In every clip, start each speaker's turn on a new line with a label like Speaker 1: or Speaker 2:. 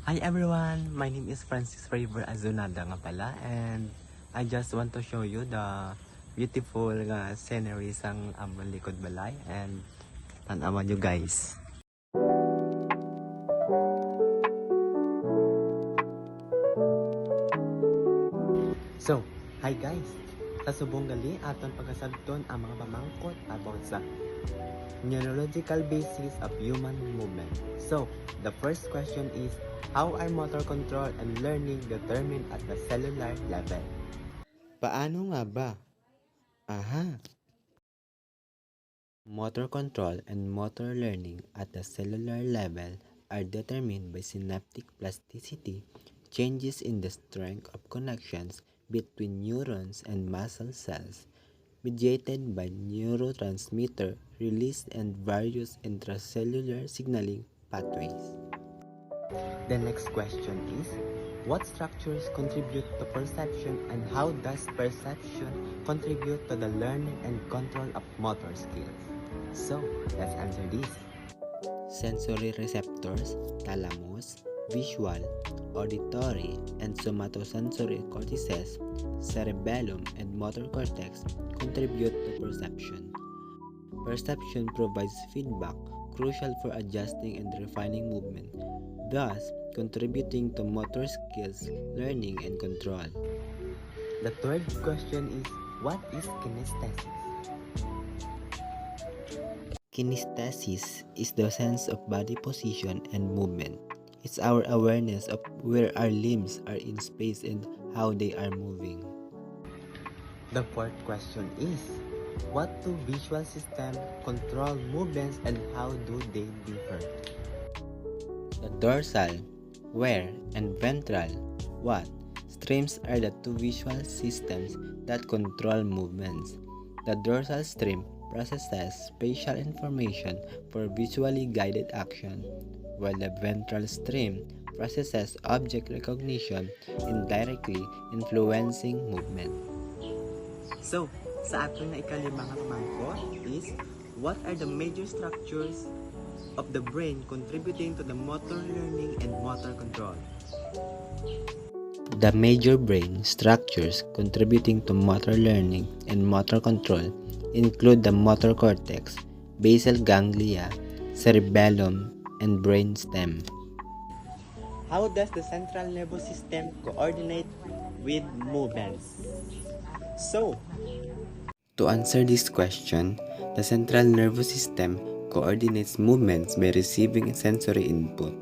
Speaker 1: Hi everyone! My name is Francis River Azunada nga pala, and I just want to show you the beautiful scenery sang among likod balay, and tanawan nyo guys. So, hi guys! Sa subong gali aton pagasabton ang mga pamangkot about sa neurological basis of human movement. So, the first question is, how are motor control and learning determined at the cellular level?
Speaker 2: Paano nga ba? Aha! Motor control and motor learning at the cellular level are determined by synaptic plasticity, changes in the strength of connections between neurons and muscle cells, mediated by neurotransmitter release and various intracellular signaling pathways.
Speaker 1: The next question is, what structures contribute to perception and how does perception contribute to the learning and control of motor skills? So, let's answer this.
Speaker 2: Sensory receptors, thalamus, visual, auditory, and somatosensory cortices, cerebellum, and motor cortex contribute to perception. Perception provides feedback crucial for adjusting and refining movement, thus contributing to motor skills, learning, and control.
Speaker 1: The third question is, what is kinesthesis?
Speaker 2: Kinesthesis is the sense of body position and movement. It's our awareness of where our limbs are in space and how they are moving.
Speaker 1: The fourth question is, what do visual systems control movements and how do they differ?
Speaker 2: The dorsal, where, and ventral, what, streams are the two visual systems that control movements. The dorsal stream processes spatial information for visually guided action, while the ventral stream processes object recognition, indirectly influencing movement.
Speaker 1: So, sa aton na ikalimang pamangkot is, what are the major structures of the brain contributing to the motor learning and motor control?
Speaker 2: The major brain structures contributing to motor learning and motor control include the motor cortex, basal ganglia, cerebellum, and brainstem.
Speaker 1: How does the central nervous system coordinate with movements? So,
Speaker 2: To answer this question, the central nervous system coordinates movements by receiving sensory input,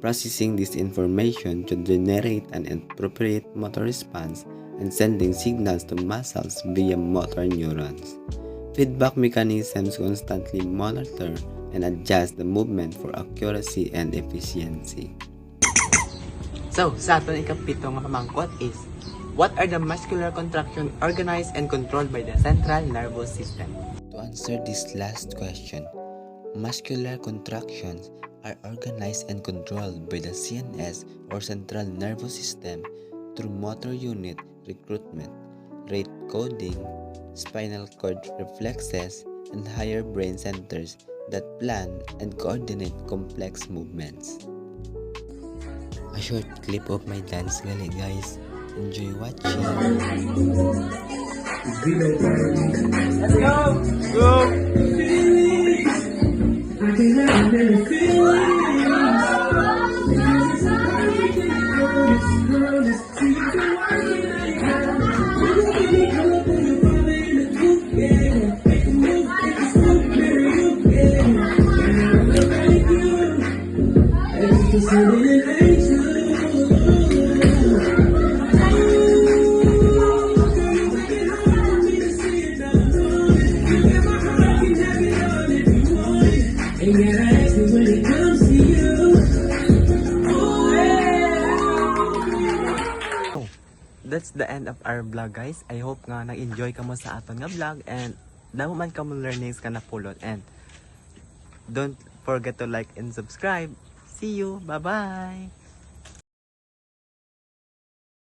Speaker 2: processing this information to generate an appropriate motor response, and sending signals to muscles via motor neurons. Feedback mechanisms constantly monitor and adjust the movement for accuracy and efficiency.
Speaker 1: so sa aton ikapito nga pamangkot is, what are the muscular contraction organized and controlled by the central nervous system?
Speaker 2: To answer this last question, muscular contractions are organized and controlled by the CNS or central nervous system through motor unit recruitment, rate coding, spinal cord reflexes, and higher brain centers that plan and coordinate complex movements. A short clip of my dance gali guys. Enjoy watching.
Speaker 1: Let's go! That's the end of our vlog guys. I hope nga nag-enjoy ka mo sa aton nga vlog and damo man ka mo learnings ka napulot, and don't forget to like and subscribe. See you. Bye-bye.